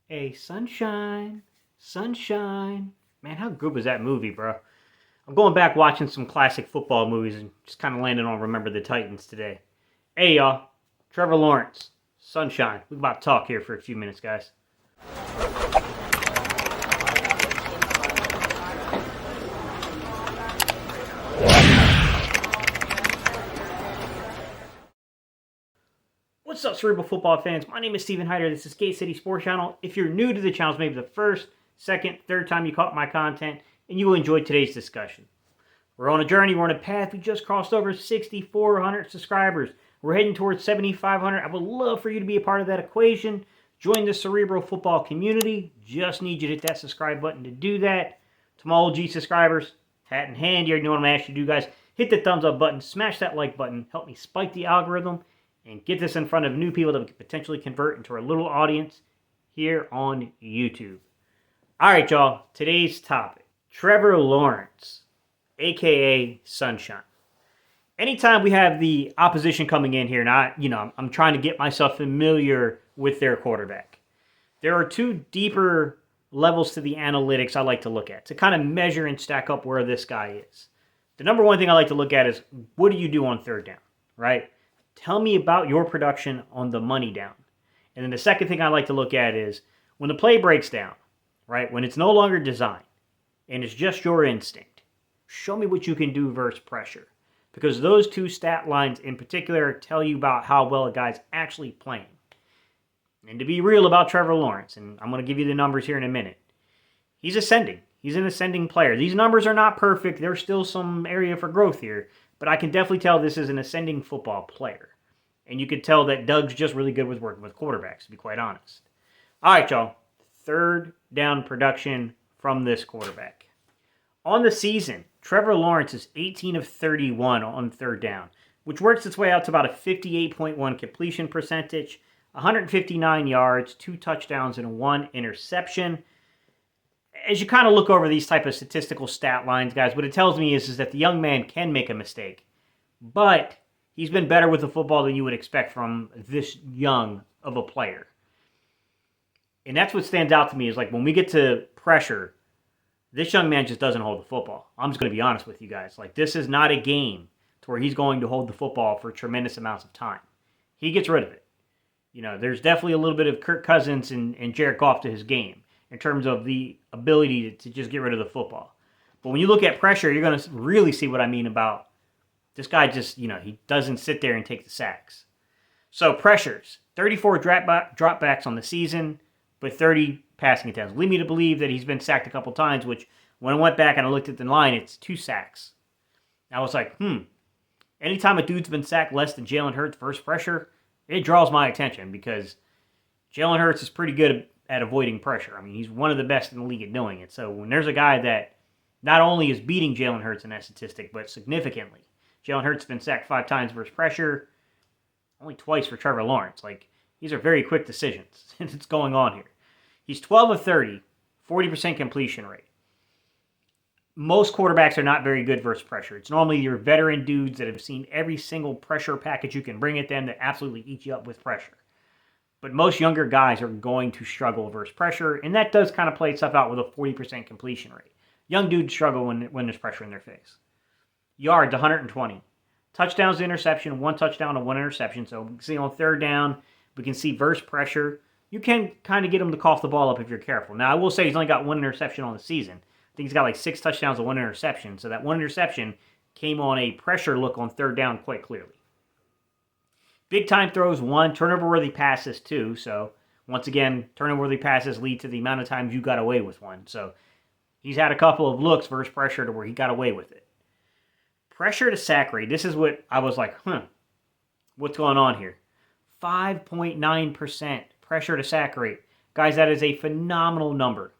Hey, sunshine, sunshine. Man, how good was that movie, bro? I'm going back watching some classic football movies and just kind of landing on Remember the Titans today. Hey, y'all. Trevor Lawrence, sunshine. We about to talk here for a few minutes, guys. What's up, Cerebral Football fans? My name is Steven Hyder. This is Gate City Sports Channel. If you're new to the channel, it's maybe the first, second, third time you caught my content, and you will enjoy today's discussion. We're on a journey. We're on a path. We just crossed over 6,400 subscribers. We're heading towards 7,500. I would love for you to be a part of that equation. Join the Cerebral Football community. Just need you to hit that subscribe button to do that. To my OG subscribers, hat in hand, you already know what I'm asking you to do, guys. Hit the thumbs up button. Smash that like button. Help me spike the algorithm and get this in front of new people that we could potentially convert into our little audience here on YouTube. All right, y'all. Today's topic, Trevor Lawrence, a.k.a. Sunshine. Anytime we have the opposition coming in here, and I'm trying to get myself familiar with their quarterback. There are two deeper levels to the analytics I like to look at to kind of measure and stack up where this guy is. The number one thing I like to look at is, what do you do on third down, right? Tell me about your production on the money down. And then the second thing I like to look at is when the play breaks down, right? When it's no longer designed and it's just your instinct, show me what you can do versus pressure. Because those two stat lines in particular tell you about how well a guy's actually playing. And to be real about Trevor Lawrence, and I'm going to give you the numbers here in a minute, he's ascending. He's an ascending player. These numbers are not perfect. There's still some area for growth here. But I can definitely tell this is an ascending football player. And you can tell that Doug's just really good with working with quarterbacks, to be quite honest. All right, y'all. Third down production from this quarterback. On the season, Trevor Lawrence is 18 of 31 on third down, which works its way out to about a 58.1 completion percentage, 159 yards, 2 touchdowns, and 1 interception. As you kind of look over these type of statistical stat lines, guys, what it tells me is that the young man can make a mistake. But he's been better with the football than you would expect from this young of a player. And that's what stands out to me is like when we get to pressure, this young man just doesn't hold the football. I'm just going to be honest with you guys. Like, this is not a game to where he's going to hold the football for tremendous amounts of time. He gets rid of it. You know, there's definitely a little bit of Kirk Cousins and Jared Goff to his game in terms of the ability to just get rid of the football. But when you look at pressure, you're going to really see what I mean about this guy just, he doesn't sit there and take the sacks. So pressures, 34 dropbacks on the season, but 30 passing attempts. Lead me to believe that he's been sacked a couple times, which when I went back and I looked at the line, it's 2 sacks. I was like, anytime a dude's been sacked less than Jalen Hurts versus pressure, it draws my attention because Jalen Hurts is pretty good at avoiding pressure. I mean, he's one of the best in the league at doing it. So when there's a guy that not only is beating Jalen Hurts in that statistic, but significantly, Jalen Hurts has been sacked 5 times versus pressure, only twice for Trevor Lawrence. Like, these are very quick decisions. It's going on here. He's 12 of 30, 40% completion rate. Most quarterbacks are not very good versus pressure. It's normally your veteran dudes that have seen every single pressure package you can bring at them that absolutely eat you up with pressure. But most younger guys are going to struggle versus pressure, and that does kind of play itself out with a 40% completion rate. Young dudes struggle when there's pressure in their face. Yards, 120. Touchdowns to interception, 1 touchdown and 1 interception. So we can see on third down, we can see versus pressure. You can kind of get him to cough the ball up if you're careful. Now, I will say he's only got 1 interception on the season. I think he's got like 6 touchdowns and 1 interception. So that 1 interception came on a pressure look on third down quite clearly. Big time throws, 1. Turnover-worthy passes, 2. So, once again, turnover-worthy passes lead to the amount of times you got away with 1. So, he's had a couple of looks versus pressure to where he got away with it. Pressure to sack rate. This is what I was like, what's going on here? 5.9% pressure to sack rate. Guys, that is a phenomenal number.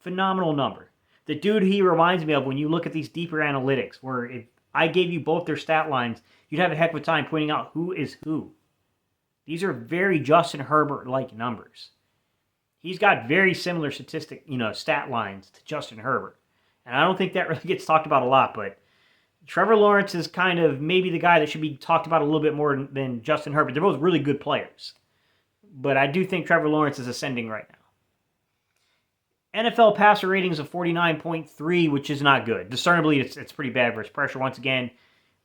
Phenomenal number. The dude he reminds me of when you look at these deeper analytics, where if I gave you both their stat lines, you'd have a heck of a time pointing out who is who. These are very Justin Herbert-like numbers. He's got very similar stat lines to Justin Herbert. And I don't think that really gets talked about a lot, but Trevor Lawrence is kind of maybe the guy that should be talked about a little bit more than Justin Herbert. They're both really good players. But I do think Trevor Lawrence is ascending right now. NFL passer ratings of 49.3, which is not good. Discernibly, it's pretty bad versus pressure. Once again,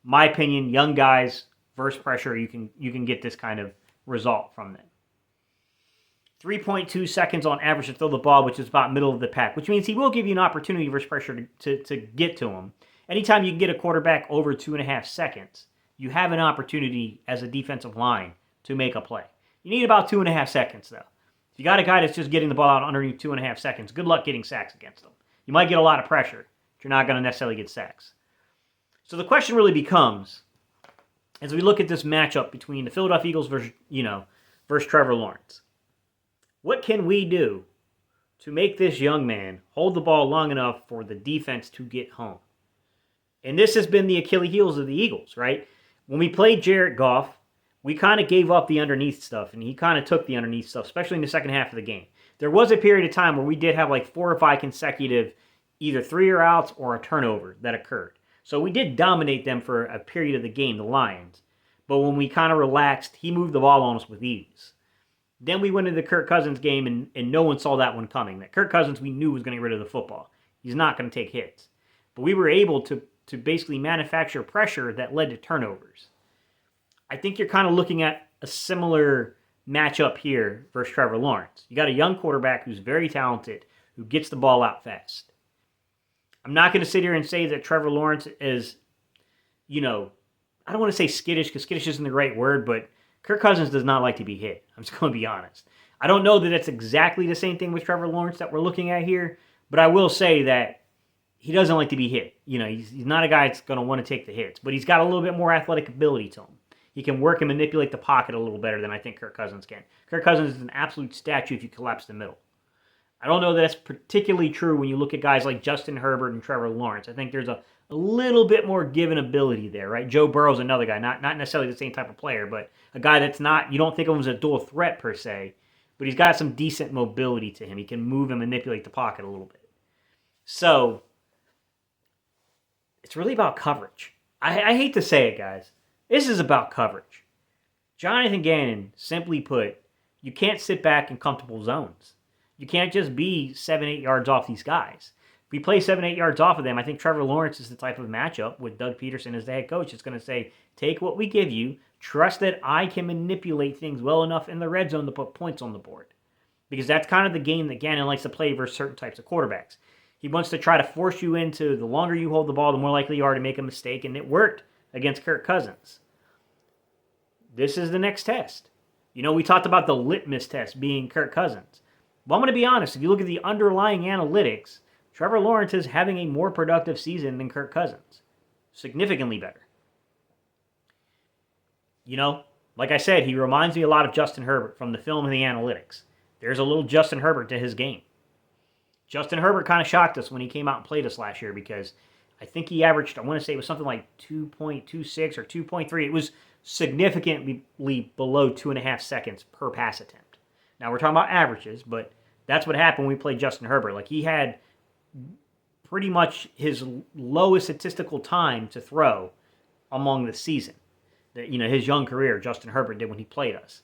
my opinion, young guys versus pressure, you can get this kind of result from them. 3.2 seconds on average to throw the ball, which is about middle of the pack, which means he will give you an opportunity versus pressure to get to him. Anytime you can get a quarterback over 2.5 seconds, you have an opportunity as a defensive line to make a play. You need about 2.5 seconds, though. If you got a guy that's just getting the ball out underneath 2.5 seconds, good luck getting sacks against him. You might get a lot of pressure, but you're not going to necessarily get sacks. So the question really becomes, as we look at this matchup between the Philadelphia Eagles versus Trevor Lawrence, what can we do to make this young man hold the ball long enough for the defense to get home? And this has been the Achilles heels of the Eagles, right? When we played Jared Goff, we kind of gave up the underneath stuff, and he kind of took the underneath stuff, especially in the second half of the game. There was a period of time where we did have like 4 or 5 consecutive either 3-year outs or a turnover that occurred. So we did dominate them for a period of the game, the Lions. But when we kind of relaxed, he moved the ball on us with ease. Then we went into the Kirk Cousins game, and no one saw that one coming. That Kirk Cousins, we knew, was going to get rid of the football. He's not going to take hits. But we were able to basically manufacture pressure that led to turnovers. I think you're kind of looking at a similar matchup here versus Trevor Lawrence. You got a young quarterback who's very talented, who gets the ball out fast. I'm not going to sit here and say that Trevor Lawrence is, I don't want to say skittish, because skittish isn't the right word, but Kirk Cousins does not like to be hit. I'm just going to be honest. I don't know that it's exactly the same thing with Trevor Lawrence that we're looking at here, but I will say that he doesn't like to be hit. He's not a guy that's going to want to take the hits, but he's got a little bit more athletic ability to him. He can work and manipulate the pocket a little better than I think Kirk Cousins can. Kirk Cousins is an absolute statue if you collapse the middle. I don't know that that's particularly true when you look at guys like Justin Herbert and Trevor Lawrence. I think there's a little bit more given ability there, right? Joe Burrow's another guy, not necessarily the same type of player, but a guy that's not, you don't think of him as a dual threat per se, but he's got some decent mobility to him. He can move and manipulate the pocket a little bit. So, it's really about coverage. I hate to say it, guys. This is about coverage. Jonathan Gannon, simply put, you can't sit back in comfortable zones. You can't just be 7-8 yards off these guys. If we play 7-8 yards off of them, I think Trevor Lawrence is the type of matchup with Doug Pederson as the head coach. It's going to say, take what we give you, trust that I can manipulate things well enough in the red zone to put points on the board. Because that's kind of the game that Gannon likes to play versus certain types of quarterbacks. He wants to try to force you into the longer you hold the ball, the more likely you are to make a mistake, and it worked against Kirk Cousins. This is the next test. We talked about the litmus test being Kirk Cousins. Well, I'm going to be honest. If you look at the underlying analytics, Trevor Lawrence is having a more productive season than Kirk Cousins. Significantly better. Like I said, he reminds me a lot of Justin Herbert from the film and the analytics. There's a little Justin Herbert to his game. Justin Herbert kind of shocked us when he came out and played us last year because I think he averaged, I want to say it was something like 2.26 or 2.3. It was significantly below 2.5 seconds per pass attempt. Now, we're talking about averages, but that's what happened when we played Justin Herbert. Like, he had pretty much his lowest statistical time to throw among the season. His young career, Justin Herbert did when he played us.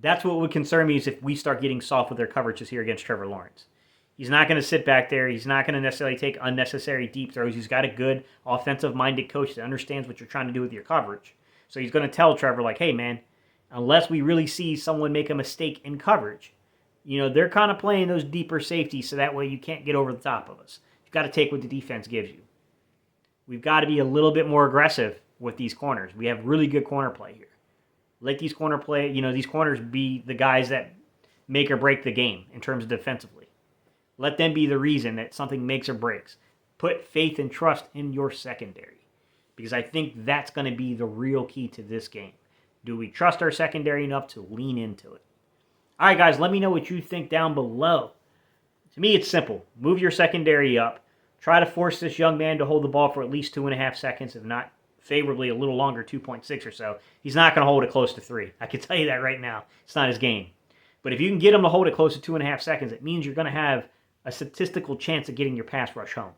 That's what would concern me is if we start getting soft with their coverages here against Trevor Lawrence. He's not going to sit back there. He's not going to necessarily take unnecessary deep throws. He's got a good offensive-minded coach that understands what you're trying to do with your coverage. So he's going to tell Trevor, like, hey, man, unless we really see someone make a mistake in coverage, they're kind of playing those deeper safeties so that way you can't get over the top of us. You've got to take what the defense gives you. We've got to be a little bit more aggressive with these corners. We have really good corner play here. Let these these corners be the guys that make or break the game in terms of defensively. Let them be the reason that something makes or breaks. Put faith and trust in your secondary because I think that's going to be the real key to this game. Do we trust our secondary enough to lean into it? All right, guys, let me know what you think down below. To me, it's simple. Move your secondary up. Try to force this young man to hold the ball for at least 2.5 seconds, if not favorably a little longer, 2.6 or so. He's not going to hold it close to 3. I can tell you that right now. It's not his game. But if you can get him to hold it close to 2.5 seconds, it means you're going to have a statistical chance of getting your pass rush home.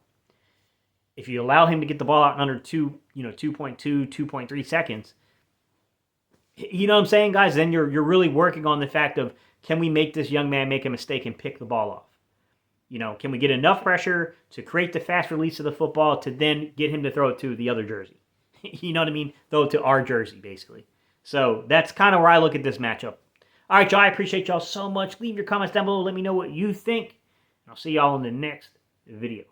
If you allow him to get the ball out in under 2.2, 2.3 seconds, you know what I'm saying, guys? Then you're really working on the fact of, can we make this young man make a mistake and pick the ball off? Can we get enough pressure to create the fast release of the football to then get him to throw it to the other jersey? You know what I mean? Throw it to our jersey, basically. So that's kind of where I look at this matchup. All right, y'all, I appreciate y'all so much. Leave your comments down below. Let me know what you think. I'll see y'all in the next video.